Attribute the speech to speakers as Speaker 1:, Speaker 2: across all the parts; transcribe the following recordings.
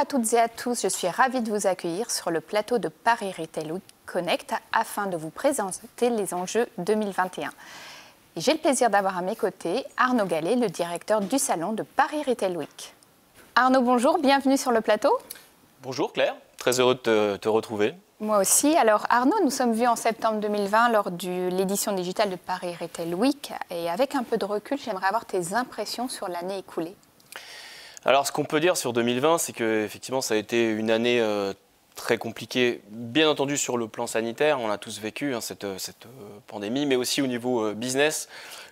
Speaker 1: à toutes et à tous, je suis ravie de vous accueillir sur le plateau de Paris Retail Week Connect afin de vous présenter les enjeux 2021. Et j'ai le plaisir d'avoir à mes côtés Arnaud Gallet, le directeur du salon de Paris Retail Week. Arnaud, bonjour, bienvenue sur le plateau.
Speaker 2: Bonjour Claire, très heureux de te retrouver.
Speaker 1: Moi aussi. Alors Arnaud, nous sommes vus en septembre 2020 lors de l'édition digitale de Paris Retail Week et avec un peu de recul, j'aimerais avoir tes impressions sur l'année écoulée.
Speaker 2: Alors ce qu'on peut dire sur 2020, c'est qu'effectivement ça a été une année très compliquée, bien entendu sur le plan sanitaire, on l'a tous vécu cette pandémie, mais aussi au niveau business,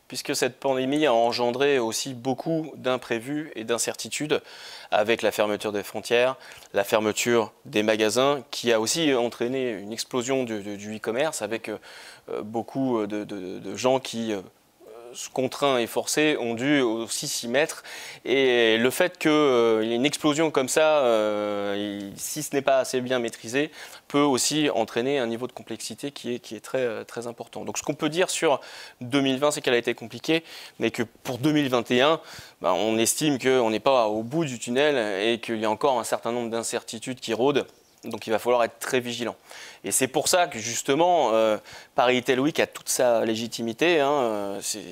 Speaker 2: puisque cette pandémie a engendré aussi beaucoup d'imprévus et d'incertitudes avec la fermeture des frontières, la fermeture des magasins, qui a aussi entraîné une explosion du e-commerce avec beaucoup de gens qui contraints et forcés ont dû aussi s'y mettre. Et le fait qu'il y ait une explosion comme ça, si ce n'est pas assez bien maîtrisé, peut aussi entraîner un niveau de complexité qui est très, très important. Donc ce qu'on peut dire sur 2020, c'est qu'elle a été compliquée, mais que pour 2021, on estime qu'on n'est pas au bout du tunnel et qu'il y a encore un certain nombre d'incertitudes qui rôdent. Donc il va falloir être très vigilant. Et c'est pour ça que justement, Paris Retail Week a toute sa légitimité.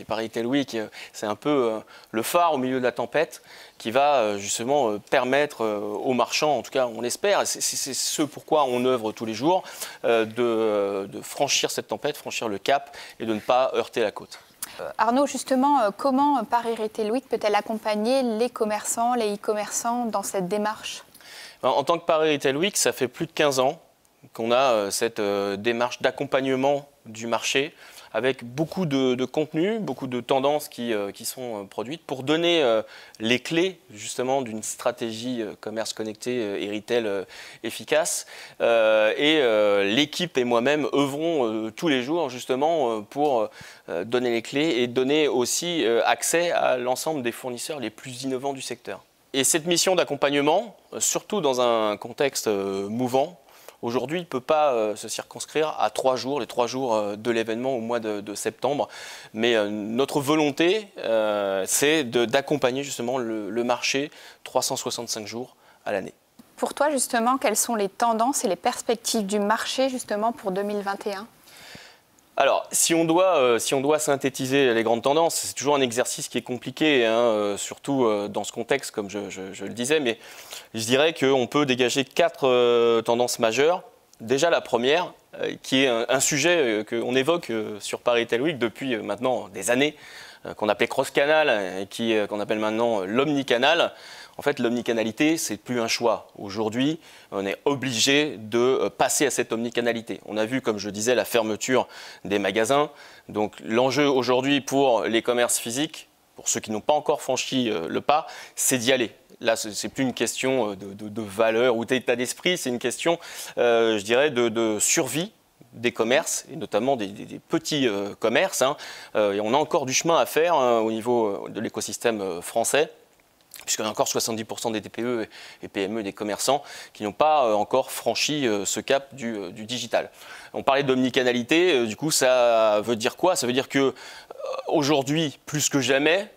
Speaker 2: Paris Retail Week, c'est un peu le phare au milieu de la tempête qui va justement permettre aux marchands, en tout cas on l'espère, c'est ce pourquoi on œuvre tous les jours, de franchir cette tempête, franchir le cap et de ne pas heurter la côte.
Speaker 1: Arnaud, justement, comment Paris Retail Week peut-elle accompagner les commerçants, les e-commerçants dans cette démarche ?
Speaker 2: En tant que Paris Retail Week, ça fait plus de 15 ans qu'on a cette démarche d'accompagnement du marché avec beaucoup de contenu, beaucoup de tendances qui sont produites pour donner les clés justement d'une stratégie commerce connecté et retail efficace. L'équipe et moi-même œuvrons tous les jours justement pour donner les clés et donner aussi accès à l'ensemble des fournisseurs les plus innovants du secteur. Et cette mission d'accompagnement, surtout dans un contexte mouvant, aujourd'hui, ne peut pas se circonscrire à 3 jours, les 3 jours de l'événement au mois de septembre. Mais notre volonté, c'est d'accompagner justement le marché 365 jours à l'année.
Speaker 1: Pour toi, justement, quelles sont les tendances et les perspectives du marché justement pour 2021 ?
Speaker 2: Alors, si on doit synthétiser les grandes tendances, c'est toujours un exercice qui est compliqué, surtout dans ce contexte, comme je le disais, mais je dirais qu'on peut dégager 4 tendances majeures. Déjà, la première, qui est un sujet qu'on évoque sur Paris Retail Week depuis maintenant des années, qu'on appelait cross-canal et qu'on appelle maintenant l'omnicanal. En fait, l'omnicanalité, c'est plus un choix. Aujourd'hui, on est obligé de passer à cette omnicanalité. On a vu, comme je disais, la fermeture des magasins. Donc, l'enjeu aujourd'hui pour les commerces physiques, pour ceux qui n'ont pas encore franchi le pas, c'est d'y aller. Là, ce n'est plus une question de valeur ou d'état d'esprit, c'est une question, je dirais, de survie des commerces, et notamment des petits commerces. Et on a encore du chemin à faire au niveau de l'écosystème français, puisqu'il y a encore 70% des TPE et PME, des commerçants, qui n'ont pas encore franchi ce cap du digital. On parlait d'omnicanalité, du coup, ça veut dire quoi? Ça veut dire qu'aujourd'hui, plus que jamais,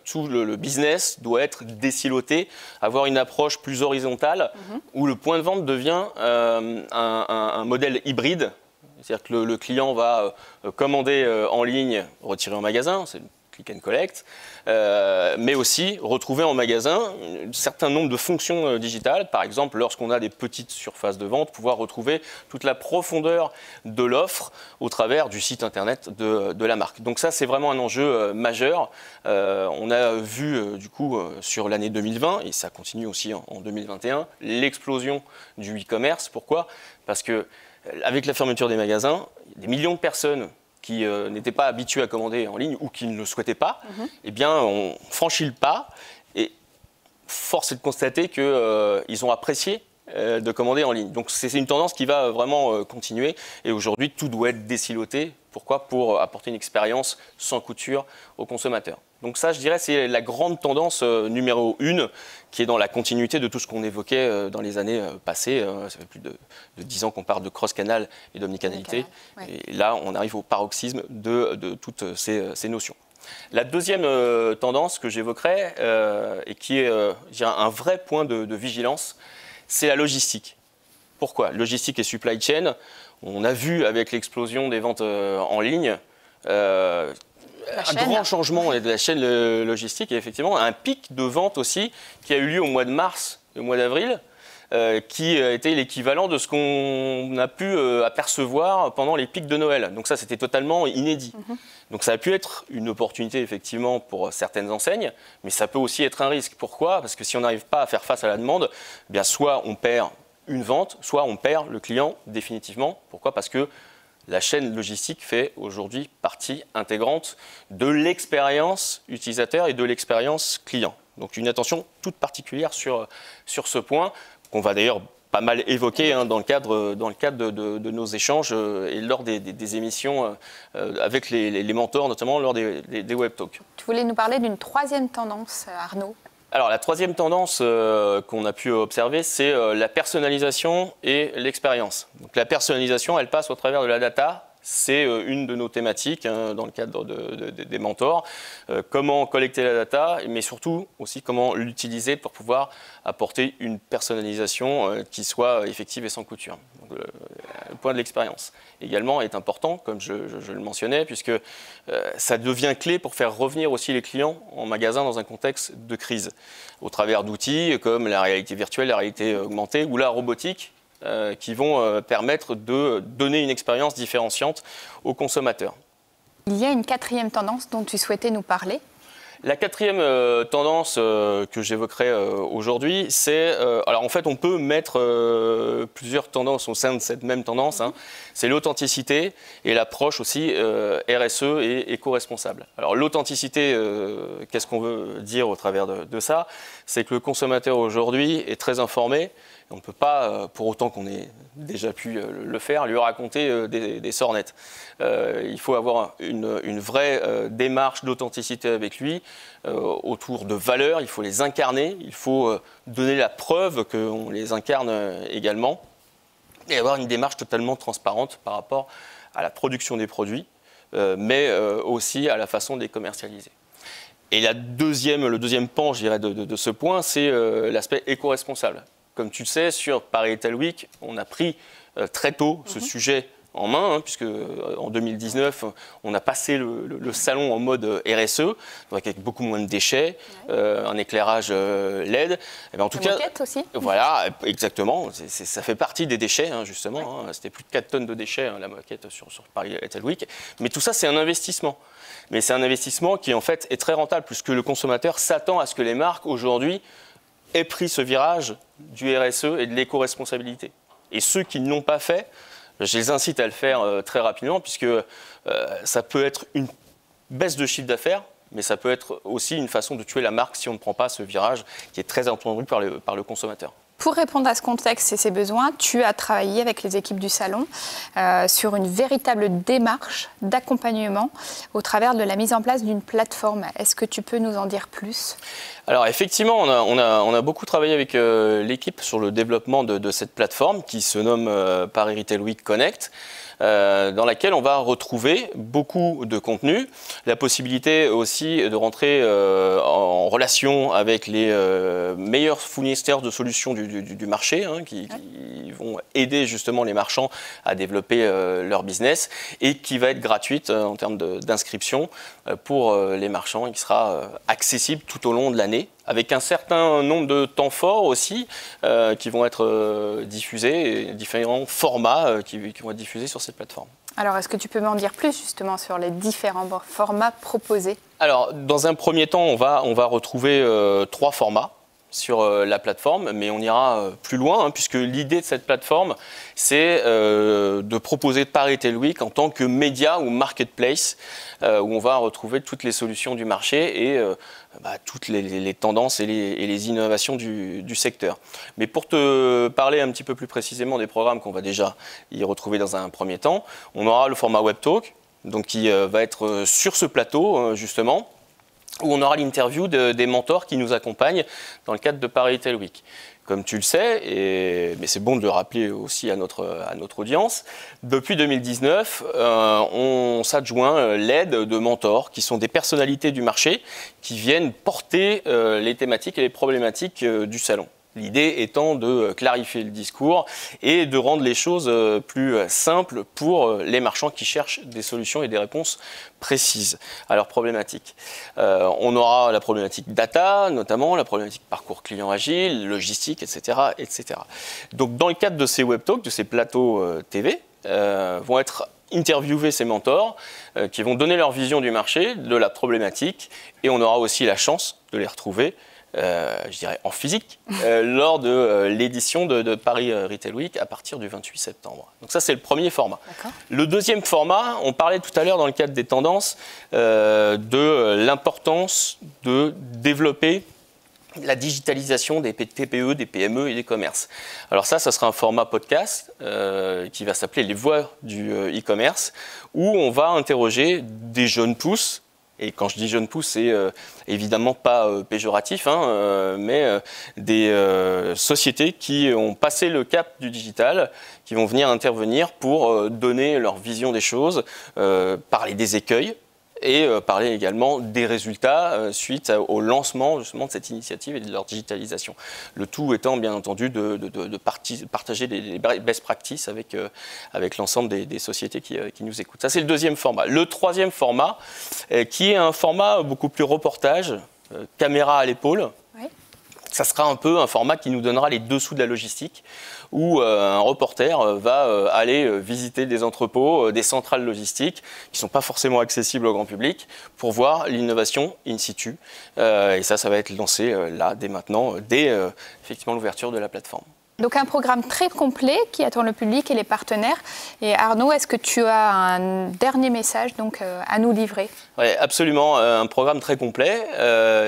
Speaker 2: tout le business doit être désiloté, avoir une approche plus horizontale, où le point de vente devient un modèle hybride. C'est-à-dire que le client va commander en ligne, retirer en magasin, c'est click and collect, mais aussi retrouver en magasin un certain nombre de fonctions digitales. Par exemple, lorsqu'on a des petites surfaces de vente, pouvoir retrouver toute la profondeur de l'offre au travers du site internet de la marque. Donc ça, c'est vraiment un enjeu majeur. On a vu du coup sur l'année 2020, et ça continue aussi en 2021, l'explosion du e-commerce. Pourquoi? Parce que avec la fermeture des magasins, des millions de personnes qui n'étaient pas habitués à commander en ligne ou qui ne le souhaitaient pas, eh bien, on franchit le pas et force est de constater qu'ils ont apprécié de commander en ligne. Donc c'est une tendance qui va vraiment continuer et aujourd'hui tout doit être désiloté. Pourquoi? Pour apporter une expérience sans couture aux consommateurs. Donc ça, je dirais, c'est la grande tendance numéro 1 qui est dans la continuité de tout ce qu'on évoquait dans les années passées. Ça fait plus de 10 ans qu'on parle de cross-canal et d'omnicanalité. Ouais. Et là, on arrive au paroxysme de toutes ces notions. La deuxième tendance que j'évoquerai, et qui est un vrai point de vigilance, c'est la logistique. Pourquoi? Logistique et supply chain, on a vu avec l'explosion des ventes en ligne, un grand changement de la chaîne logistique et effectivement un pic de vente aussi qui a eu lieu au mois de mars et au mois d'avril, qui était l'équivalent de ce qu'on a pu apercevoir pendant les pics de Noël. Donc ça, c'était totalement inédit. Donc ça a pu être une opportunité effectivement pour certaines enseignes, mais ça peut aussi être un risque. Pourquoi? Parce que si on n'arrive pas à faire face à la demande, eh bien soit on perd une vente, soit on perd le client définitivement. Pourquoi? Parce que la chaîne logistique fait aujourd'hui partie intégrante de l'expérience utilisateur et de l'expérience client. Donc une attention toute particulière sur ce point, qu'on va d'ailleurs pas mal évoqué dans le cadre de nos échanges et lors des émissions avec les mentors, notamment lors des web talks.
Speaker 1: Tu voulais nous parler d'une troisième tendance, Arnaud? Alors
Speaker 2: la troisième tendance qu'on a pu observer, c'est la personnalisation et l'expérience. Donc la personnalisation, elle passe au travers de la data. C'est une de nos thématiques dans le cadre des mentors. Comment collecter la data, mais surtout aussi comment l'utiliser pour pouvoir apporter une personnalisation qui soit effective et sans couture. Donc, le point de l'expérience également est important, comme je le mentionnais, puisque ça devient clé pour faire revenir aussi les clients en magasin dans un contexte de crise, au travers d'outils comme la réalité virtuelle, la réalité augmentée ou la robotique, qui vont permettre de donner une expérience différenciante aux consommateurs.
Speaker 1: Il y a une quatrième tendance dont tu souhaitais nous parler.
Speaker 2: La quatrième tendance que j'évoquerai aujourd'hui, c'est... alors en fait, on peut mettre plusieurs tendances au sein de cette même tendance. C'est l'authenticité et l'approche aussi RSE et éco-responsable. Alors l'authenticité, qu'est-ce qu'on veut dire au travers de ça? C'est que le consommateur aujourd'hui est très informé. On ne peut pas, pour autant qu'on ait déjà pu le faire, lui raconter des sornettes. Il faut avoir une vraie démarche d'authenticité avec lui, autour de valeurs, il faut les incarner, il faut donner la preuve qu'on les incarne également, et avoir une démarche totalement transparente par rapport à la production des produits, mais aussi à la façon de les commercialiser. Et le deuxième pan, je dirais, de ce point, c'est l'aspect éco-responsable. Comme tu le sais, sur Paris Retail Week, on a pris très tôt ce sujet en main, puisque en 2019, on a passé le salon en mode RSE, avec beaucoup moins de déchets, un éclairage LED. Et bien, en tout cas,
Speaker 1: moquette aussi.
Speaker 2: Voilà, exactement. Ça fait partie des déchets, justement. C'était plus de 4 tonnes de déchets, la moquette sur Paris Retail Week. Mais tout ça, c'est un investissement. Mais c'est un investissement qui, en fait, est très rentable, puisque le consommateur s'attend à ce que les marques, aujourd'hui, aient pris ce virage du RSE et de l'éco-responsabilité. Et ceux qui ne l'ont pas fait, je les incite à le faire très rapidement, puisque ça peut être une baisse de chiffre d'affaires, mais ça peut être aussi une façon de tuer la marque si on ne prend pas ce virage qui est très attendu par le consommateur.
Speaker 1: Pour répondre à ce contexte et ses besoins, tu as travaillé avec les équipes du salon sur une véritable démarche d'accompagnement au travers de la mise en place d'une plateforme. Est-ce que tu peux nous en dire plus ?
Speaker 2: Alors effectivement, on a beaucoup travaillé avec l'équipe sur le développement de cette plateforme qui se nomme Paris Retail Week Connect. Dans laquelle on va retrouver beaucoup de contenu, la possibilité aussi de rentrer en relation avec les meilleurs fournisseurs de solutions du marché, qui vont aider justement les marchands à développer leur business, et qui va être gratuite en termes d'inscription pour les marchands et qui sera accessible tout au long de l'année, avec un certain nombre de temps forts aussi qui vont être diffusés, et différents formats qui vont être diffusés sur cette plateforme.
Speaker 1: Alors, est-ce que tu peux m'en dire plus justement sur les différents formats proposés ?
Speaker 2: Alors, dans un premier temps, on va retrouver 3 formats sur la plateforme, mais on ira plus loin, puisque l'idée de cette plateforme, c'est de proposer Paris Retail Week en tant que média ou marketplace, où on va retrouver toutes les solutions du marché et toutes les tendances et les innovations du secteur. Mais pour te parler un petit peu plus précisément des programmes qu'on va déjà y retrouver dans un premier temps, on aura le format Web Talk, donc qui va être sur ce plateau justement, où on aura l'interview des mentors qui nous accompagnent dans le cadre de Paris Retail Week. Comme tu le sais, mais c'est bon de le rappeler aussi à notre audience, depuis 2019, on s'adjoint l'aide de mentors, qui sont des personnalités du marché qui viennent porter les thématiques et les problématiques du salon. L'idée étant de clarifier le discours et de rendre les choses plus simples pour les marchands qui cherchent des solutions et des réponses précises à leurs problématiques. On aura la problématique data, notamment la problématique parcours client agile, logistique, etc., etc. Donc dans le cadre de ces web talks, de ces plateaux TV, vont être interviewer ces mentors qui vont donner leur vision du marché, de la problématique, et on aura aussi la chance de les retrouver je dirais en physique, lors de l'édition de Paris Retail Week à partir du 28 septembre. Donc ça, c'est le premier format. Le deuxième format, on parlait tout à l'heure dans le cadre des tendances de l'importance de développer la digitalisation des TPE, des PME et des commerces. Alors ça sera un format podcast qui va s'appeler Les Voix du e-commerce, où on va interroger des jeunes pousses. Et quand je dis jeunes pousses, c'est évidemment pas péjoratif, mais des sociétés qui ont passé le cap du digital, qui vont venir intervenir pour donner leur vision des choses, parler des écueils et parler également des résultats suite au lancement justement de cette initiative et de leur digitalisation. Le tout étant bien entendu de partager des best practices avec l'ensemble des sociétés qui nous écoutent. Ça, c'est le deuxième format. Le troisième format, qui est un format beaucoup plus reportage, caméra à l'épaule. Oui. Ça sera un peu un format qui nous donnera les dessous de la logistique, où un reporter va aller visiter des entrepôts, des centrales logistiques qui ne sont pas forcément accessibles au grand public pour voir l'innovation in situ. Et ça va être lancé là, dès maintenant, dès effectivement l'ouverture de la plateforme.
Speaker 1: Donc un programme très complet qui attend le public et les partenaires. Et Arnaud, est-ce que tu as un dernier message donc, à nous livrer?
Speaker 2: Oui, absolument. Un programme très complet,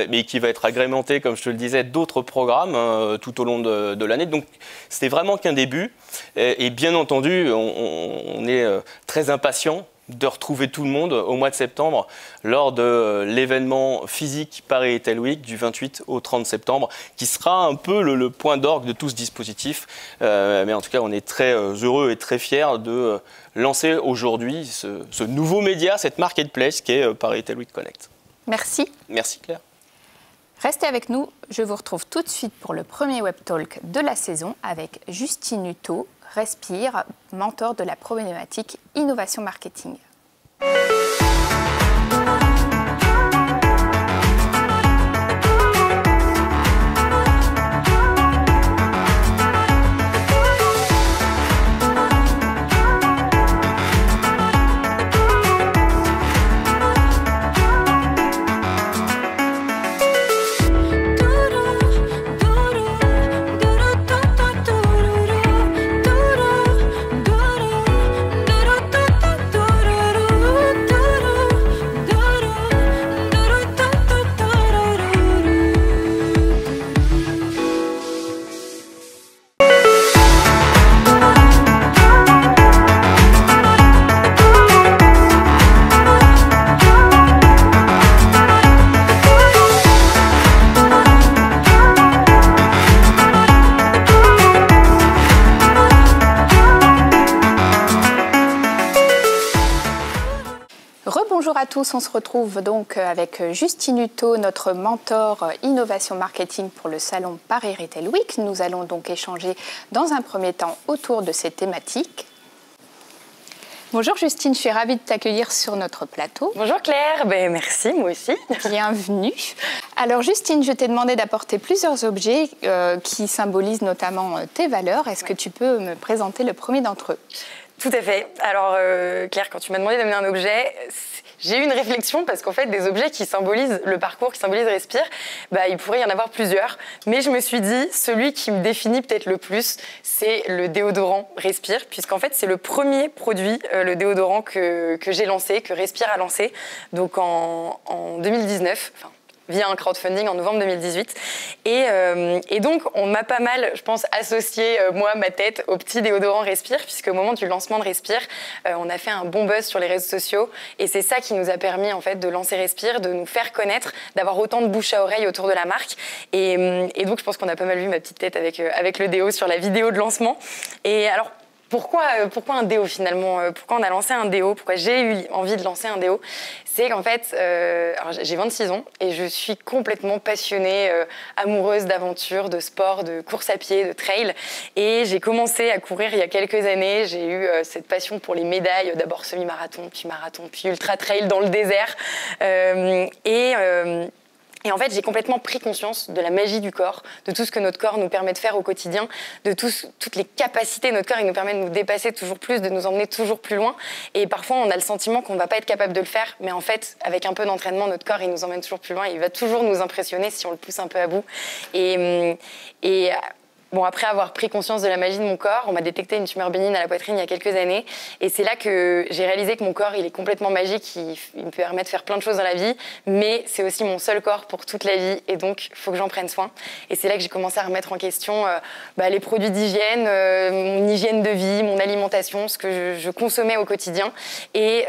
Speaker 2: mais qui va être agrémenté, comme je te le disais, d'autres programmes tout au long de l'année. Donc c'était vraiment qu'un début. Et bien entendu, on est très impatient de retrouver tout le monde au mois de septembre lors de l'événement physique Paris Retail Week du 28 au 30 septembre, qui sera un peu le point d'orgue de tout ce dispositif. Mais en tout cas, on est très heureux et très fiers de lancer aujourd'hui ce nouveau média, cette marketplace qui est Paris Retail Week Connect.
Speaker 1: Merci.
Speaker 2: Merci Claire.
Speaker 1: Restez avec nous, je vous retrouve tout de suite pour le premier Web Talk de la saison avec Justine Hutto, Respire, mentor de la problématique innovation marketing. Bonjour à tous, on se retrouve donc avec Justine Hutto, notre mentor innovation marketing pour le salon Paris Retail Week. Nous allons donc échanger dans un premier temps autour de ces thématiques. Bonjour Justine, je suis ravie de t'accueillir sur notre plateau.
Speaker 3: Bonjour Claire, merci, moi aussi.
Speaker 1: Bienvenue. Alors Justine, je t'ai demandé d'apporter plusieurs objets qui symbolisent notamment tes valeurs. Est-ce que tu peux me présenter le premier d'entre eux ?
Speaker 3: Tout à fait. Alors Claire, quand tu m'as demandé d'amener un objet, j'ai eu une réflexion parce qu'en fait, des objets qui symbolisent le parcours, qui symbolisent Respire, il pourrait y en avoir plusieurs. Mais je me suis dit, celui qui me définit peut-être le plus, c'est le déodorant Respire, puisqu'en fait, c'est le premier produit, le déodorant que j'ai lancé, que Respire a lancé, donc en 2019. Enfin, via un crowdfunding en novembre 2018. Et donc, on m'a pas mal, je pense, associé, moi, ma tête, au petit déodorant Respire, puisque au moment du lancement de Respire, on a fait un bon buzz sur les réseaux sociaux. Et c'est ça qui nous a permis, en fait, de lancer Respire, de nous faire connaître, d'avoir autant de bouche à oreille autour de la marque. Et donc, je pense qu'on a pas mal vu ma petite tête avec le déo sur la vidéo de lancement. Et alors, pourquoi un déo finalement? Pourquoi on a lancé un déo? Pourquoi j'ai eu envie de lancer un déo? C'est qu'en fait, j'ai 26 ans et je suis complètement passionnée, amoureuse d'aventure, de sport, de course à pied, de trail. Et j'ai commencé à courir il y a quelques années. J'ai eu cette passion pour les médailles, d'abord semi-marathon, puis ultra-trail dans le désert. Et en fait, j'ai complètement pris conscience de la magie du corps, de tout ce que notre corps nous permet de faire au quotidien, de toutes les capacités de notre corps. Il nous permet de nous dépasser toujours plus, de nous emmener toujours plus loin. Et parfois, on a le sentiment qu'on ne va pas être capable de le faire. Mais en fait, avec un peu d'entraînement, notre corps, il nous emmène toujours plus loin. Il va toujours nous impressionner si on le pousse un peu à bout. Bon, après avoir pris conscience de la magie de mon corps, on m'a détecté une tumeur bénigne à la poitrine il y a quelques années. Et c'est là que j'ai réalisé que mon corps, il est complètement magique. Il me permet de faire plein de choses dans la vie. Mais c'est aussi mon seul corps pour toute la vie. Et donc, il faut que j'en prenne soin. Et c'est là que j'ai commencé à remettre en question les produits d'hygiène, mon hygiène de vie, mon alimentation, ce que je consommais au quotidien. Et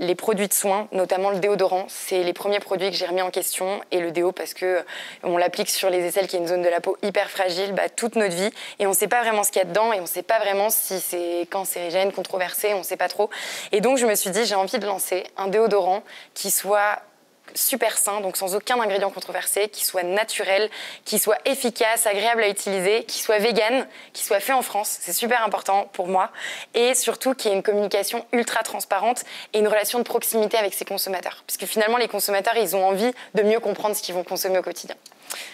Speaker 3: les produits de soins, notamment le déodorant, c'est les premiers produits que j'ai remis en question. Et le déo, parce qu'on l'applique sur les aisselles, qui est une zone de la peau hyper fragile, toute notre vie, et on ne sait pas vraiment ce qu'il y a dedans, et on ne sait pas vraiment si c'est cancérigène, controversé, on ne sait pas trop. Et donc je me suis dit, j'ai envie de lancer un déodorant qui soit super sain, donc sans aucun ingrédient controversé, qui soit naturel, qui soit efficace, agréable à utiliser, qui soit vegan, qui soit fait en France, c'est super important pour moi, et surtout qui ait une communication ultra transparente et une relation de proximité avec ses consommateurs, puisque finalement les consommateurs, ils ont envie de mieux comprendre ce qu'ils vont consommer au quotidien.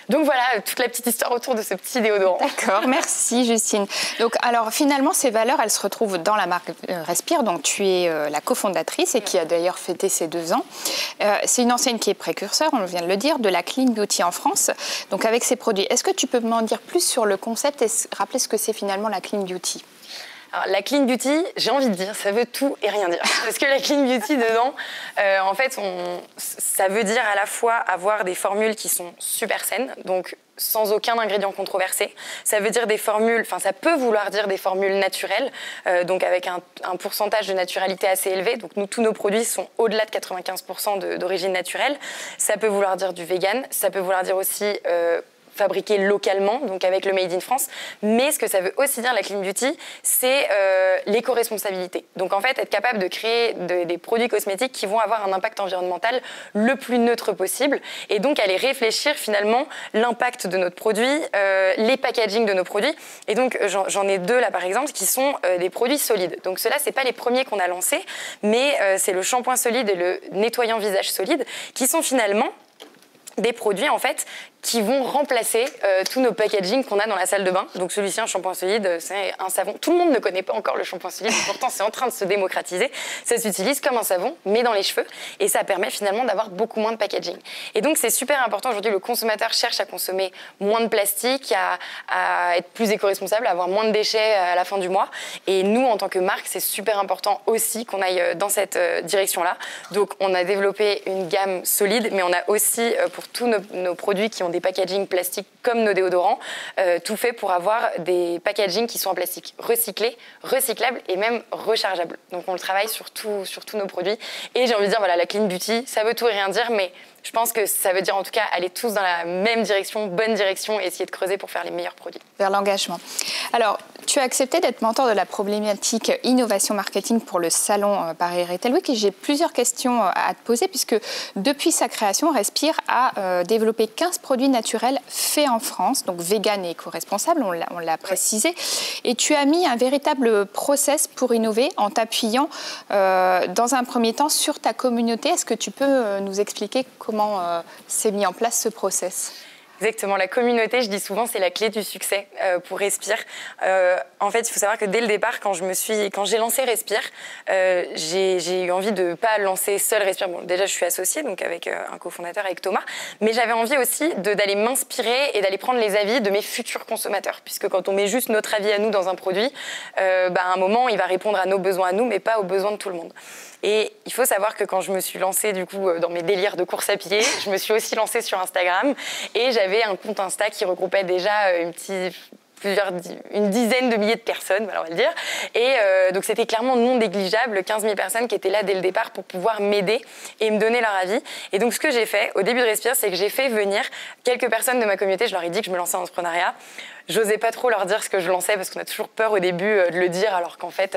Speaker 3: Donc voilà, toute la petite histoire autour de ce petit déodorant.
Speaker 1: D'accord, merci Justine. Donc alors finalement, ces valeurs, elles se retrouvent dans la marque Respire, dont tu es la cofondatrice et qui a d'ailleurs fêté ses 2 ans. C'est une enseigne qui est précurseur, on vient de le dire, de la clean beauty en France. Donc avec ces produits, est-ce que tu peux m'en dire plus sur le concept et rappeler ce que c'est finalement la clean beauty ?
Speaker 3: Alors, la clean beauty, j'ai envie de dire, ça veut tout et rien dire. Parce que la clean beauty, dedans, en fait, ça veut dire à la fois avoir des formules qui sont super saines, donc sans aucun ingrédient controversé. Ça veut dire des formules, enfin ça peut vouloir dire des formules naturelles, donc avec un pourcentage de naturalité assez élevé. Donc tous nos produits sont au-delà de 95% d'origine naturelle. Ça peut vouloir dire du vegan, ça peut vouloir dire aussi fabriqué localement, donc avec le Made in France. Mais ce que ça veut aussi dire, la clean beauty, c'est l'éco-responsabilité. Donc en fait, être capable de créer des produits cosmétiques qui vont avoir un impact environnemental le plus neutre possible, et donc aller réfléchir finalement l'impact de notre produit, les packaging de nos produits. Et donc j'en ai 2 là par exemple qui sont des produits solides. Donc ceux-là, c'est pas les premiers qu'on a lancés, mais c'est le shampoing solide et le nettoyant visage solide qui sont finalement des produits en fait qui vont remplacer tous nos packaging qu'on a dans la salle de bain. Donc celui-ci, un shampoing solide, c'est un savon. Tout le monde ne connaît pas encore le shampoing solide, pourtant c'est en train de se démocratiser. Ça s'utilise comme un savon, mais dans les cheveux, et ça permet finalement d'avoir beaucoup moins de packaging. Et donc c'est super important aujourd'hui, le consommateur cherche à consommer moins de plastique, à être plus éco-responsable, à avoir moins de déchets à la fin du mois. Et nous, en tant que marque, c'est super important aussi qu'on aille dans cette direction-là. Donc on a développé une gamme solide, mais on a aussi, pour tous nos produits qui ont des packaging plastiques comme nos déodorants, tout fait pour avoir des packaging qui sont en plastique recyclé, recyclable et même rechargeable. Donc on le travaille sur tous nos produits. Et j'ai envie de dire, voilà, la clean beauty, ça veut tout et rien dire, mais je pense que ça veut dire en tout cas aller tous dans la même direction, bonne direction, et essayer de creuser pour faire les meilleurs produits.
Speaker 1: Vers l'engagement. Alors, tu as accepté d'être mentor de la problématique innovation marketing pour le salon Paris Retail Week, et j'ai plusieurs questions à te poser, puisque depuis sa création, Respire a développé 15 produits naturels faits en France, donc vegan et éco-responsables, on l'a précisé. Et tu as mis un véritable process pour innover en t'appuyant dans un premier temps sur ta communauté. Est-ce que tu peux nous expliquer comment s'est mis en place ce process ?
Speaker 3: Exactement, la communauté, je dis souvent, c'est la clé du succès pour Respire. En fait, il faut savoir que dès le départ, quand j'ai lancé Respire, j'ai eu envie de ne pas lancer seule Respire. Bon, déjà, je suis associée, donc avec un cofondateur, avec Thomas, mais j'avais envie aussi d'aller m'inspirer et d'aller prendre les avis de mes futurs consommateurs, puisque quand on met juste notre avis à nous dans un produit, à un moment, il va répondre à nos besoins à nous, mais pas aux besoins de tout le monde. Et il faut savoir que quand je me suis lancée du coup dans mes délires de course à pied, je me suis aussi lancée sur Instagram et j'avais un compte Insta qui regroupait déjà une dizaine de milliers de personnes, voilà, on va le dire. Et donc c'était clairement non négligeable, 15 000 personnes qui étaient là dès le départ pour pouvoir m'aider et me donner leur avis. Et donc ce que j'ai fait au début de Respire, c'est que j'ai fait venir quelques personnes de ma communauté. Je leur ai dit que je me lançais en entrepreneuriat. J'osais pas trop leur dire ce que je lançais parce qu'on a toujours peur au début de le dire, alors qu'en fait,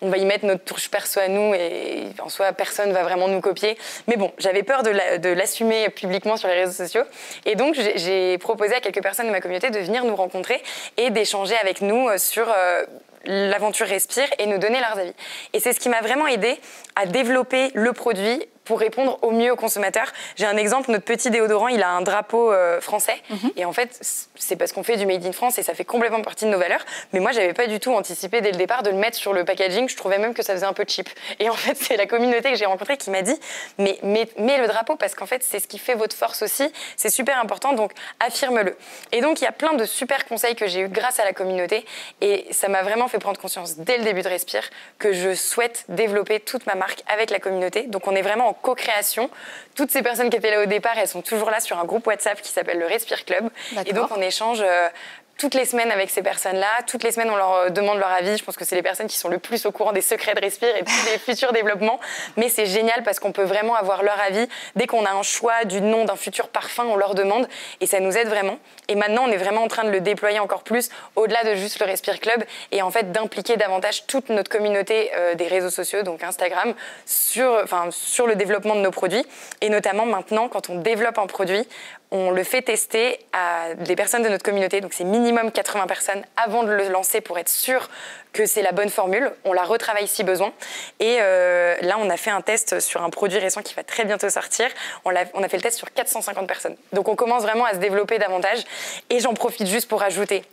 Speaker 3: on va y mettre notre touche perso à nous et en soi, personne va vraiment nous copier. Mais bon, j'avais peur de l'assumer publiquement sur les réseaux sociaux. Et donc, j'ai proposé à quelques personnes de ma communauté de venir nous rencontrer et d'échanger avec nous sur l'aventure Respire et nous donner leurs avis. Et c'est ce qui m'a vraiment aidée à développer le produit pour répondre au mieux aux consommateurs. J'ai un exemple, notre petit déodorant, il a un drapeau français. Et en fait, c'est parce qu'on fait du Made in France et ça fait complètement partie de nos valeurs. Mais moi, j'avais pas du tout anticipé dès le départ de le mettre sur le packaging. Je trouvais même que ça faisait un peu cheap. Et en fait, c'est la communauté que j'ai rencontrée qui m'a dit « mais le drapeau, parce qu'en fait, c'est ce qui fait votre force aussi. C'est super important, donc affirme-le. » Et donc, il y a plein de super conseils que j'ai eus grâce à la communauté. Et ça m'a vraiment fait prendre conscience dès le début de Respire que je souhaite développer toute ma marque avec la communauté. Donc, on est vraiment en co-création. Toutes ces personnes qui étaient là au départ, elles sont toujours là sur un groupe WhatsApp qui s'appelle le Respire Club. Et donc, on échange toutes les semaines avec ces personnes-là. Toutes les semaines, on leur demande leur avis. Je pense que c'est les personnes qui sont le plus au courant des secrets de Respire et de tous les futurs développements. Mais c'est génial parce qu'on peut vraiment avoir leur avis. Dès qu'on a un choix du nom d'un futur parfum, on leur demande et ça nous aide vraiment. Et maintenant, on est vraiment en train de le déployer encore plus au-delà de juste le Respire Club et en fait d'impliquer davantage toute notre communauté des réseaux sociaux, donc Instagram, sur le développement de nos produits. Et notamment maintenant, quand on développe un produit, on le fait tester à des personnes de notre communauté, donc c'est minimum 80 personnes avant de le lancer pour être sûr que c'est la bonne formule. On la retravaille si besoin. Et là, on a fait un test sur un produit récent qui va très bientôt sortir. On a fait le test sur 450 personnes. Donc on commence vraiment à se développer davantage. Et j'en profite juste pour ajouter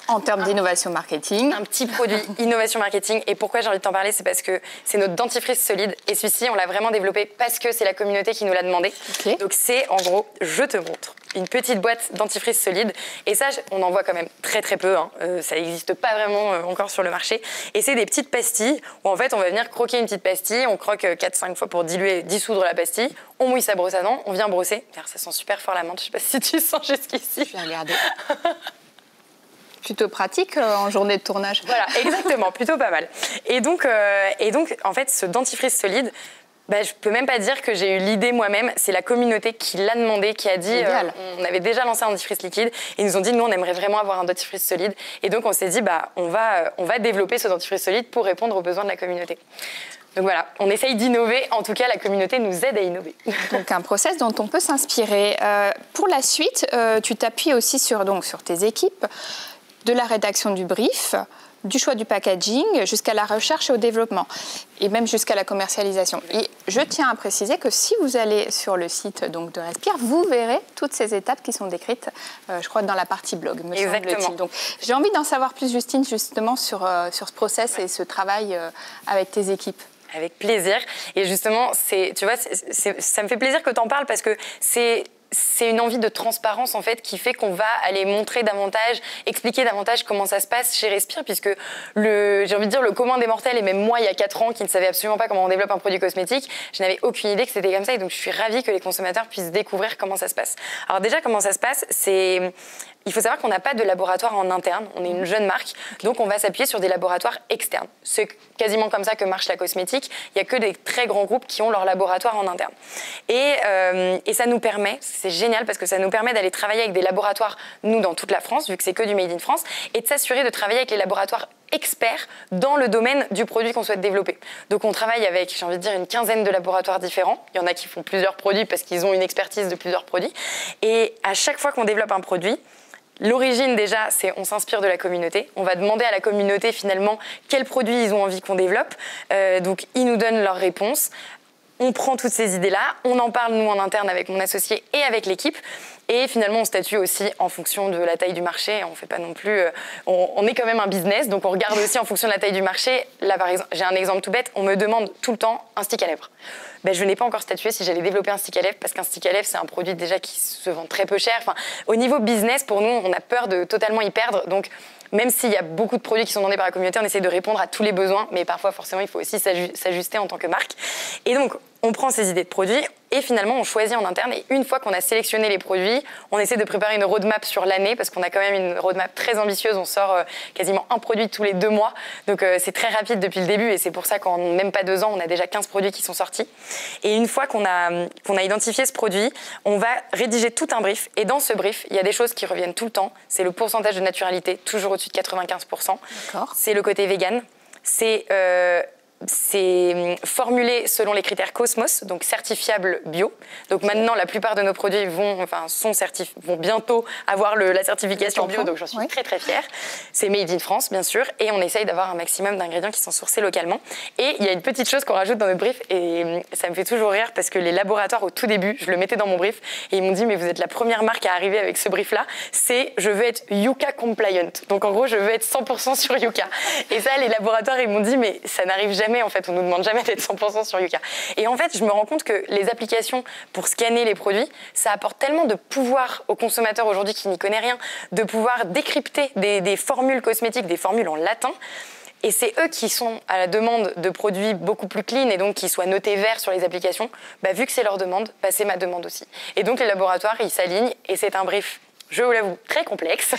Speaker 1: en termes d'innovation marketing.
Speaker 3: Un petit produit innovation marketing. Et pourquoi j'ai envie de t'en parler, c'est parce que c'est notre dentifrice solide. Et celui-ci, on l'a vraiment développé parce que c'est la communauté qui nous l'a demandé.
Speaker 1: Okay.
Speaker 3: Donc c'est, en gros, je te montre, une petite boîte dentifrice solide. Et ça, on en voit quand même très très peu. Ça n'existe pas vraiment encore sur le marché. Et c'est des petites pastilles où en fait, on va venir croquer une petite pastille. On croque 4-5 fois pour dissoudre la pastille. On mouille sa brosse à dents, on vient brosser. Car ça sent super fort la menthe. Je sais pas si tu sens jusqu'ici.
Speaker 1: Je vais regarder. Plutôt pratique en journée de tournage.
Speaker 3: Voilà, exactement, plutôt pas mal. Et donc, en fait, ce dentifrice solide, je peux même pas dire que j'ai eu l'idée moi-même. C'est la communauté qui l'a demandé, qui a dit... on avait déjà lancé un dentifrice liquide et ils nous ont dit, nous, on aimerait vraiment avoir un dentifrice solide. Et donc, on s'est dit, on va développer ce dentifrice solide pour répondre aux besoins de la communauté. Donc voilà, on essaye d'innover. En tout cas, la communauté nous aide à innover.
Speaker 1: Donc un process dont on peut s'inspirer. Pour la suite, tu t'appuies aussi sur tes équipes, de la rédaction du brief, du choix du packaging, jusqu'à la recherche et au développement, et même jusqu'à la commercialisation. Et je tiens à préciser que si vous allez sur le site donc, de Respire, vous verrez toutes ces étapes qui sont décrites, je crois, dans la partie blog, me semble-t-il. Donc j'ai envie d'en savoir plus, Justine, justement, sur ce process et ce travail avec tes équipes.
Speaker 3: Avec plaisir. Et justement, tu vois, ça me fait plaisir que tu en parles parce que c'est une envie de transparence en fait qui fait qu'on va aller montrer davantage, expliquer davantage comment ça se passe chez Respire, puisque j'ai envie de dire le commun des mortels, et même moi il y a 4 ans qui ne savais absolument pas comment on développe un produit cosmétique, je n'avais aucune idée que c'était comme ça, et donc je suis ravie que les consommateurs puissent découvrir comment ça se passe. Alors déjà, comment ça se passe, il faut savoir qu'on n'a pas de laboratoire en interne, on est une jeune marque, donc on va s'appuyer sur des laboratoires externes. C'est quasiment comme ça que marche la cosmétique, il n'y a que des très grands groupes qui ont leur laboratoire en interne. Et ça nous permet, c'est génial parce que ça nous permet d'aller travailler avec des laboratoires, nous dans toute la France, vu que c'est que du Made in France, et de s'assurer de travailler avec les laboratoires experts dans le domaine du produit qu'on souhaite développer. Donc on travaille avec, j'ai envie de dire, une quinzaine de laboratoires différents. Il y en a qui font plusieurs produits parce qu'ils ont une expertise de plusieurs produits. Et à chaque fois qu'on développe un produit, l'origine déjà, c'est on s'inspire de la communauté. On va demander à la communauté finalement quels produits ils ont envie qu'on développe. Donc ils nous donnent leurs réponses. On prend toutes ces idées-là, on en parle nous en interne avec mon associé et avec l'équipe. Et finalement, on statue aussi en fonction de la taille du marché. On fait pas non plus... on est quand même un business, donc on regarde aussi en fonction de la taille du marché. Là, par exemple, j'ai un exemple tout bête. On me demande tout le temps un stick à lèvres. Ben, je n'ai pas encore statué si j'allais développer un stick à lèvres, parce qu'un stick à lèvres, c'est un produit déjà qui se vend très peu cher. Enfin, au niveau business, pour nous, on a peur de totalement y perdre. Donc, même s'il y a beaucoup de produits qui sont demandés par la communauté, on essaie de répondre à tous les besoins, mais parfois, forcément, il faut aussi s'ajuster en tant que marque. Et donc, on prend ces idées de produits et finalement, on choisit en interne. Et une fois qu'on a sélectionné les produits, on essaie de préparer une roadmap sur l'année, parce qu'on a quand même une roadmap très ambitieuse. On sort quasiment un produit tous les 2 mois. Donc, c'est très rapide depuis le début. Et c'est pour ça qu'en même pas 2 ans, on a déjà 15 produits qui sont sortis. Et une fois qu'on a identifié ce produit, on va rédiger tout un brief. Et dans ce brief, il y a des choses qui reviennent tout le temps. C'est le pourcentage de naturalité, toujours au-dessus de 95%. C'est le côté vegan. C'est formulé selon les critères Cosmos, donc certifiable bio. Donc maintenant, la plupart de nos produits vont bientôt avoir la certification bio, donc j'en suis très très fière. C'est made in France, bien sûr, et on essaye d'avoir un maximum d'ingrédients qui sont sourcés localement. Et il y a une petite chose qu'on rajoute dans notre brief, et ça me fait toujours rire, parce que les laboratoires, au tout début, je le mettais dans mon brief, et ils m'ont dit, mais vous êtes la première marque à arriver avec ce brief-là, c'est « je veux être Yuka compliant ». Donc en gros, je veux être 100% sur Yuka. Et ça, les laboratoires, ils m'ont dit, mais ça n'arrive jamais. En fait, on nous demande jamais d'être 100% sur Yuka. Et en fait, je me rends compte que les applications pour scanner les produits, ça apporte tellement de pouvoir aux consommateurs aujourd'hui qui n'y connaissent rien, de pouvoir décrypter des formules cosmétiques, des formules en latin. Et c'est eux qui sont à la demande de produits beaucoup plus clean et donc qui soient notés verts sur les applications. Bah, vu que c'est leur demande, bah, c'est ma demande aussi. Et donc les laboratoires, ils s'alignent et c'est un brief, je vous l'avoue, très complexe.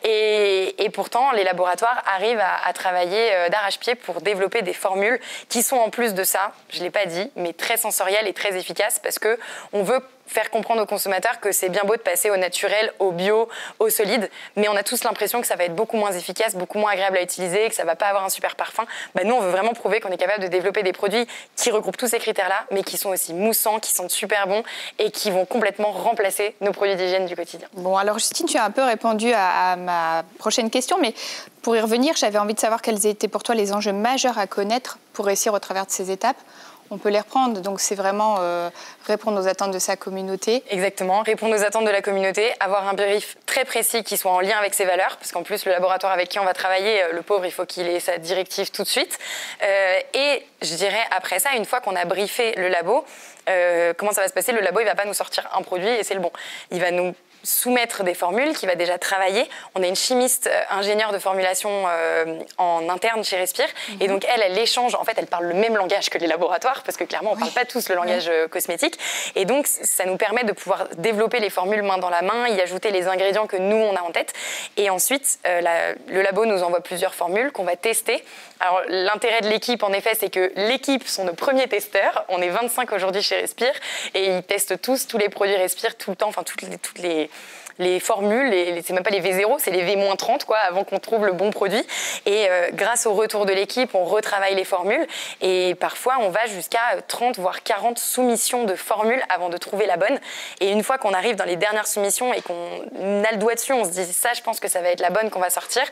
Speaker 3: Et pourtant, les laboratoires arrivent à travailler d'arrache-pied pour développer des formules qui sont en plus de ça, je ne l'ai pas dit, mais très sensorielles et très efficaces, parce qu'on veut faire comprendre aux consommateurs que c'est bien beau de passer au naturel, au bio, au solide, mais on a tous l'impression que ça va être beaucoup moins efficace, beaucoup moins agréable à utiliser, que ça ne va pas avoir un super parfum. Bah, nous, on veut vraiment prouver qu'on est capable de développer des produits qui regroupent tous ces critères-là, mais qui sont aussi moussants, qui sentent super bons et qui vont complètement remplacer nos produits d'hygiène du quotidien.
Speaker 1: Bon, alors Justine, tu as un peu répondu à ma prochaine question, mais pour y revenir, j'avais envie de savoir quels étaient pour toi les enjeux majeurs à connaître pour réussir au travers de ces étapes. On peut les reprendre, donc c'est vraiment répondre aux attentes de sa communauté.
Speaker 3: Exactement, répondre aux attentes de la communauté, avoir un brief très précis qui soit en lien avec ses valeurs, parce qu'en plus le laboratoire avec qui on va travailler, le pauvre, il faut qu'il ait sa directive tout de suite. Et je dirais après ça, une fois qu'on a briefé le labo, comment ça va se passer? Le labo, il ne va pas nous sortir un produit et c'est le bon. Il va nous soumettre des formules qu'il va déjà travailler. On a une chimiste ingénieure de formulation en interne chez Respire. Et donc, elle échange. En fait, elle parle le même langage que les laboratoires, parce que clairement, on ne parle pas tous le langage cosmétique. Et donc, ça nous permet de pouvoir développer les formules main dans la main, y ajouter les ingrédients que nous, on a en tête. Et ensuite, le labo nous envoie plusieurs formules qu'on va tester. Alors, l'intérêt de l'équipe, en effet, c'est que l'équipe sont nos premiers testeurs. On est 25 aujourd'hui chez Respire. Et ils testent tous les produits Respire tout le temps, enfin, toutes les formules, c'est même pas les V0, c'est les V-30 quoi, avant qu'on trouve le bon produit. Et grâce au retour de l'équipe, on retravaille les formules. Et parfois, on va jusqu'à 30 voire 40 soumissions de formules avant de trouver la bonne. Et une fois qu'on arrive dans les dernières soumissions et qu'on a le doigt dessus, on se dit ça, je pense que ça va être la bonne qu'on va sortir.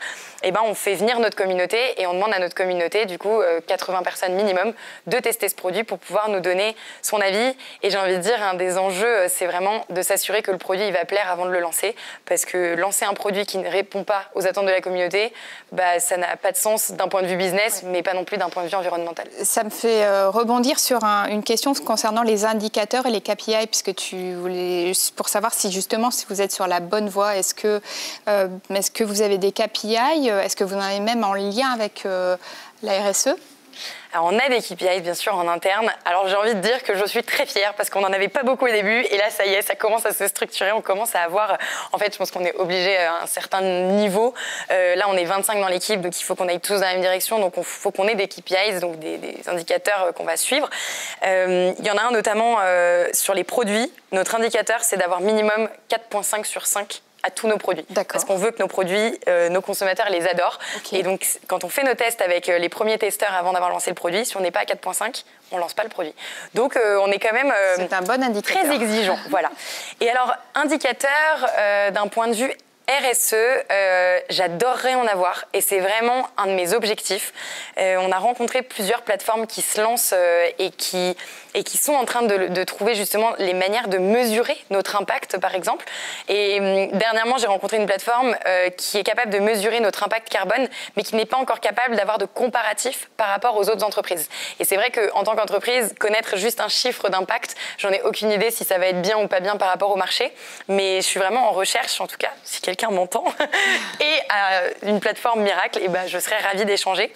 Speaker 3: Et ben, on fait venir notre communauté et on demande à notre communauté, du coup, 80 personnes minimum, de tester ce produit pour pouvoir nous donner son avis. Et j'ai envie de dire, un des enjeux, c'est vraiment de s'assurer que le produit il va plaire avant de le lancer. Parce que lancer un produit qui ne répond pas aux attentes de la communauté, bah, ça n'a pas de sens d'un point de vue business, mais pas non plus d'un point de vue environnemental.
Speaker 1: Ça me fait rebondir sur une question concernant les indicateurs et les KPI, puisque tu voulais, pour savoir si justement si vous êtes sur la bonne voie, est-ce que vous avez des KPI, est-ce que vous en avez même en lien avec la RSE?
Speaker 3: Alors, on a des KPIs, bien sûr, en interne. Alors, j'ai envie de dire que je suis très fière parce qu'on n'en avait pas beaucoup au début. Et là, ça y est, ça commence à se structurer. On commence à avoir... En fait, je pense qu'on est obligé à un certain niveau. Là, on est 25 dans l'équipe, donc il faut qu'on aille tous dans la même direction. Donc, il faut qu'on ait des KPIs, donc des indicateurs qu'on va suivre. Il y en a un notamment sur les produits. Notre indicateur, c'est d'avoir minimum 4,5 sur 5 à tous nos produits. Parce qu'on veut que nos produits, nos consommateurs les adorent. Okay. Et donc, quand on fait nos tests avec les premiers testeurs avant d'avoir lancé le produit, si on n'est pas à 4,5, on ne lance pas le produit. Donc, on est quand même
Speaker 1: c'est un bon indicateur.
Speaker 3: Très exigeant. Voilà. Et alors, indicateur d'un point de vue RSE, j'adorerais en avoir et c'est vraiment un de mes objectifs. On a rencontré plusieurs plateformes qui se lancent et qui sont en train de trouver justement les manières de mesurer notre impact, par exemple. Et dernièrement, j'ai rencontré une plateforme qui est capable de mesurer notre impact carbone, mais qui n'est pas encore capable d'avoir de comparatif par rapport aux autres entreprises. Et c'est vrai qu'en tant qu'entreprise, connaître juste un chiffre d'impact, j'en ai aucune idée si ça va être bien ou pas bien par rapport au marché, mais je suis vraiment en recherche, en tout cas, si quelqu'un m'entend, et à une plateforme miracle, et ben, je serais ravie d'échanger.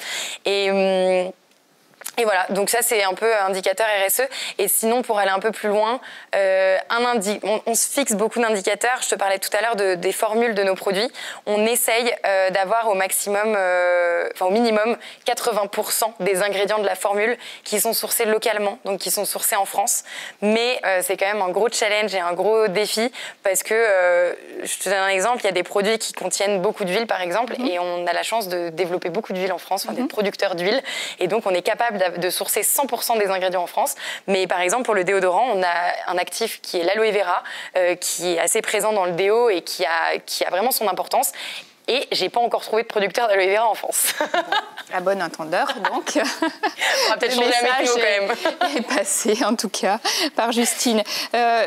Speaker 3: Et voilà, donc ça c'est un peu indicateur RSE. Et sinon, pour aller un peu plus loin, on se fixe beaucoup d'indicateurs. Je te parlais tout à l'heure des formules de nos produits. On essaye d'avoir au maximum, au minimum 80% des ingrédients de la formule qui sont sourcés localement, donc qui sont sourcés en France. Mais c'est quand même un gros challenge et un gros défi parce que, je te donne un exemple, il y a des produits qui contiennent beaucoup d'huile par exemple, et on a la chance de développer beaucoup d'huile en France, d'être producteur d'huile, et donc on est capable de sourcer 100% des ingrédients en France. Mais par exemple, pour le déodorant, on a un actif qui est l'aloe vera, qui est assez présent dans le déo et qui a vraiment son importance. Et j'ai pas encore trouvé de producteur d'aloe vera en France.
Speaker 1: À bon entendeur, donc.
Speaker 3: On va peut-être changer la météo quand même.
Speaker 1: Est passé, en tout cas, par Justine.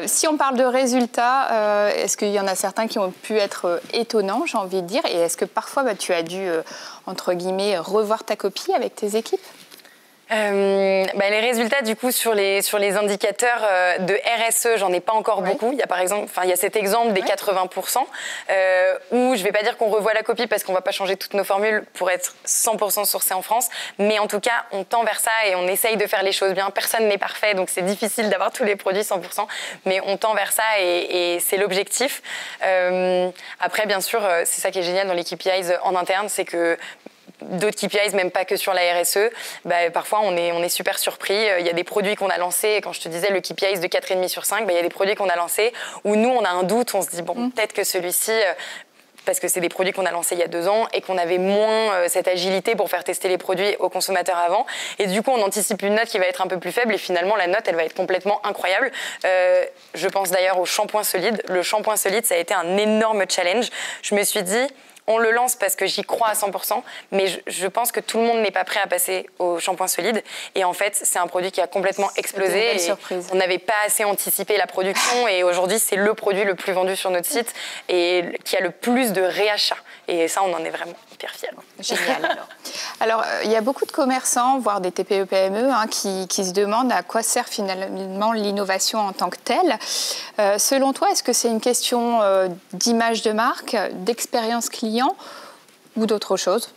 Speaker 1: Si on parle de résultats, est-ce qu'il y en a certains qui ont pu être étonnants, j'ai envie de dire, et est-ce que parfois tu as dû, entre guillemets, revoir ta copie avec tes équipes ?
Speaker 3: Les résultats du coup sur les indicateurs de RSE, j'en ai pas encore beaucoup. Il y a par exemple, il y a cet exemple des 80% où je vais pas dire qu'on revoit la copie parce qu'on va pas changer toutes nos formules pour être 100% sourcé en France, mais en tout cas on tend vers ça et on essaye de faire les choses bien. Personne n'est parfait, donc c'est difficile d'avoir tous les produits 100%, mais on tend vers ça et c'est l'objectif. Après bien sûr, c'est ça qui est génial dans les KPIs en interne, c'est que d'autres KPIs, même pas que sur la RSE, parfois on est super surpris. Il y a des produits qu'on a lancés, quand je te disais le KPIs de 4,5 sur 5, il y a des produits qu'on a lancés où nous on a un doute, on se dit peut-être que celui-ci, parce que c'est des produits qu'on a lancés il y a 2 ans et qu'on avait moins cette agilité pour faire tester les produits aux consommateurs avant. Et du coup, on anticipe une note qui va être un peu plus faible et finalement, la note, elle va être complètement incroyable. Je pense d'ailleurs au shampoing solide. Le shampoing solide, ça a été un énorme challenge. Je me suis dit, on le lance parce que j'y crois à 100%, mais je pense que tout le monde n'est pas prêt à passer au shampoing solide. Et en fait, c'est un produit qui a complètement explosé. Et on n'avait pas assez anticipé la production. Et aujourd'hui, c'est le produit le plus vendu sur notre site et qui a le plus de réachats. Et ça, on en est vraiment hyper fiers.
Speaker 1: Génial. Alors, il y a beaucoup de commerçants, voire des TPE-PME, qui se demandent à quoi sert finalement l'innovation en tant que telle. Selon toi, est-ce que c'est une question d'image de marque, d'expérience client ou d'autre chose ?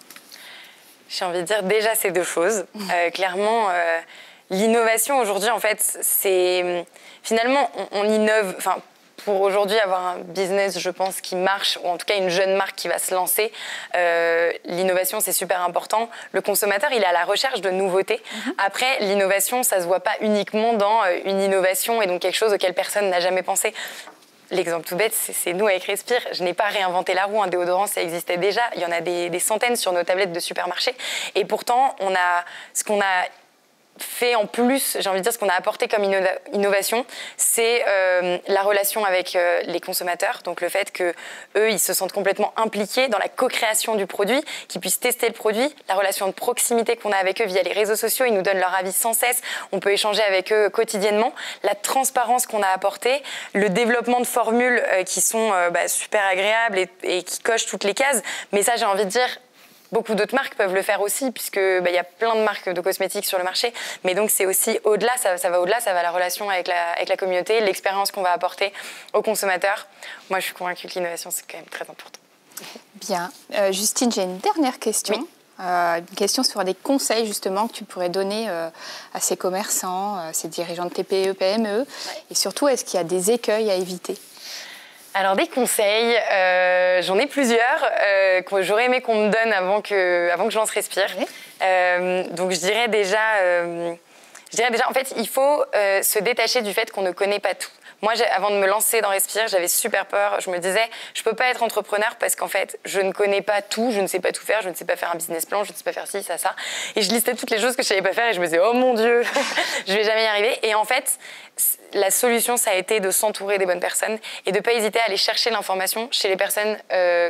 Speaker 3: J'ai envie de dire déjà ces 2 choses. Clairement, l'innovation aujourd'hui, en fait, c'est finalement on innove. Enfin, pour aujourd'hui avoir un business, je pense, qui marche, ou en tout cas une jeune marque qui va se lancer, l'innovation, c'est super important. Le consommateur, il est à la recherche de nouveautés. Après, l'innovation, ça se voit pas uniquement dans une innovation et donc quelque chose auquel personne n'a jamais pensé. L'exemple tout bête, c'est nous avec Respire. Je n'ai pas réinventé la roue, un déodorant, ça existait déjà. Il y en a des centaines sur nos tablettes de supermarché. Et pourtant, ce qu'on a fait en plus, j'ai envie de dire, ce qu'on a apporté comme innovation, c'est la relation avec les consommateurs. Donc le fait qu'eux, ils se sentent complètement impliqués dans la co-création du produit, qu'ils puissent tester le produit, la relation de proximité qu'on a avec eux via les réseaux sociaux, ils nous donnent leur avis sans cesse, on peut échanger avec eux quotidiennement, la transparence qu'on a apportée, le développement de formules qui sont super agréables et qui cochent toutes les cases. Mais ça, j'ai envie de dire, beaucoup d'autres marques peuvent le faire aussi, puisque y a plein de marques de cosmétiques sur le marché. Mais donc, c'est aussi au-delà, ça va au-delà, ça va à la relation avec la communauté, l'expérience qu'on va apporter aux consommateurs. Moi, je suis convaincue que l'innovation, c'est quand même très important.
Speaker 1: Bien. Justine, j'ai une dernière question.
Speaker 3: Oui.
Speaker 1: Une question sur des conseils, justement, que tu pourrais donner à ces commerçants, ces dirigeants de TPE, PME. Ouais. Et surtout, est-ce qu'il y a des écueils à éviter ?
Speaker 3: Alors des conseils, j'en ai plusieurs que j'aurais aimé qu'on me donne avant que je lance Respire. Oui. Donc je dirais déjà, en fait, il faut se détacher du fait qu'on ne connaît pas tout. Moi, avant de me lancer dans Respire, j'avais super peur. Je me disais, je peux pas être entrepreneur parce qu'en fait, je ne connais pas tout, je ne sais pas tout faire, je ne sais pas faire un business plan, je ne sais pas faire ci, ça. Et je listais toutes les choses que je savais pas faire et je me disais, oh mon Dieu, je vais jamais y arriver. Et en fait, la solution, ça a été de s'entourer des bonnes personnes et de ne pas hésiter à aller chercher l'information chez les personnes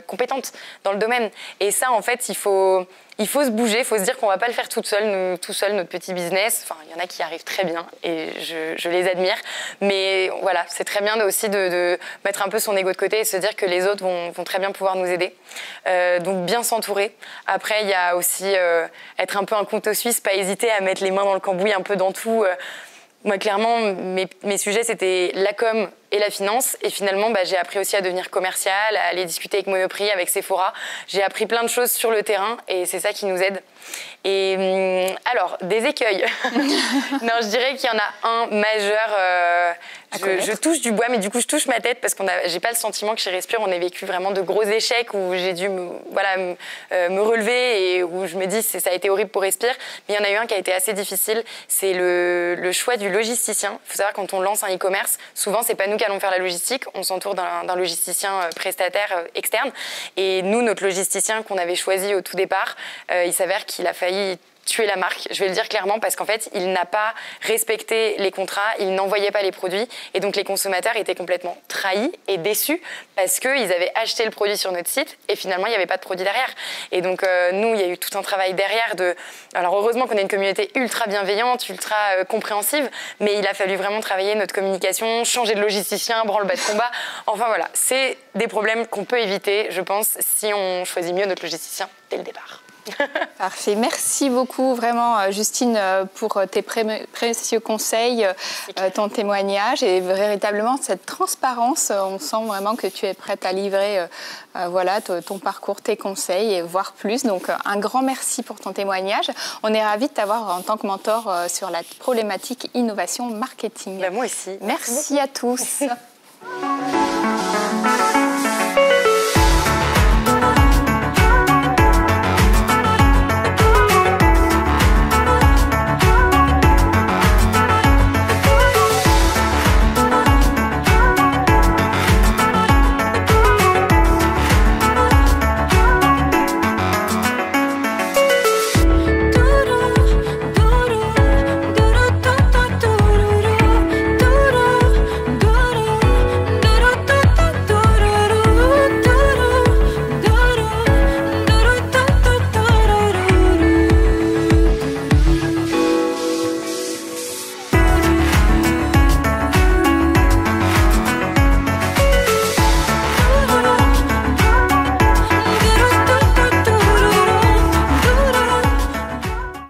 Speaker 3: compétentes dans le domaine. Et ça, en fait, il faut se bouger, il faut se dire qu'on ne va pas le faire tout seul, notre petit business. Enfin, il y en a qui y arrivent très bien et je les admire. Mais voilà, c'est très bien aussi de mettre un peu son ego de côté et se dire que les autres vont très bien pouvoir nous aider. Donc, bien s'entourer. Après, il y a aussi être un peu un couteau suisse, pas hésiter à mettre les mains dans le cambouis un peu dans tout. Moi, clairement, mes sujets, c'était la com et la finance. Et finalement, j'ai appris aussi à devenir commerciale, à aller discuter avec Monoprix, avec Sephora. J'ai appris plein de choses sur le terrain et c'est ça qui nous aide. Et alors, des écueils. Non, je dirais qu'il y en a un majeur. Je touche du bois, mais du coup, je touche ma tête parce que j'ai pas le sentiment que chez Respire, on ait vécu vraiment de gros échecs où j'ai dû me relever et où je me dis ça a été horrible pour Respire. Mais il y en a eu un qui a été assez difficile. C'est le choix du logisticien. Il faut savoir, quand on lance un e-commerce, souvent, c'est pas nous qui allons faire la logistique. On s'entoure d'un logisticien prestataire externe. Et nous, notre logisticien qu'on avait choisi au tout départ, il s'avère qu'il a failli tuer la marque, je vais le dire clairement, parce qu'en fait, il n'a pas respecté les contrats, il n'envoyait pas les produits, et donc les consommateurs étaient complètement trahis et déçus parce qu'ils avaient acheté le produit sur notre site et finalement, il n'y avait pas de produit derrière. Et donc, nous, il y a eu tout un travail derrière Alors, heureusement qu'on a une communauté ultra bienveillante, ultra compréhensive, mais il a fallu vraiment travailler notre communication, changer de logisticien, branle-bas de combat. Enfin, voilà, c'est des problèmes qu'on peut éviter, je pense, si on choisit mieux notre logisticien dès le départ.
Speaker 1: Parfait. Merci beaucoup vraiment Justine pour tes précieux conseils, ton témoignage et véritablement cette transparence. On sent vraiment que tu es prête à livrer ton parcours, tes conseils et voire plus. Donc un grand merci pour ton témoignage. On est ravis de t'avoir en tant que mentor sur la problématique innovation marketing.
Speaker 3: Moi aussi.
Speaker 1: Merci à tous.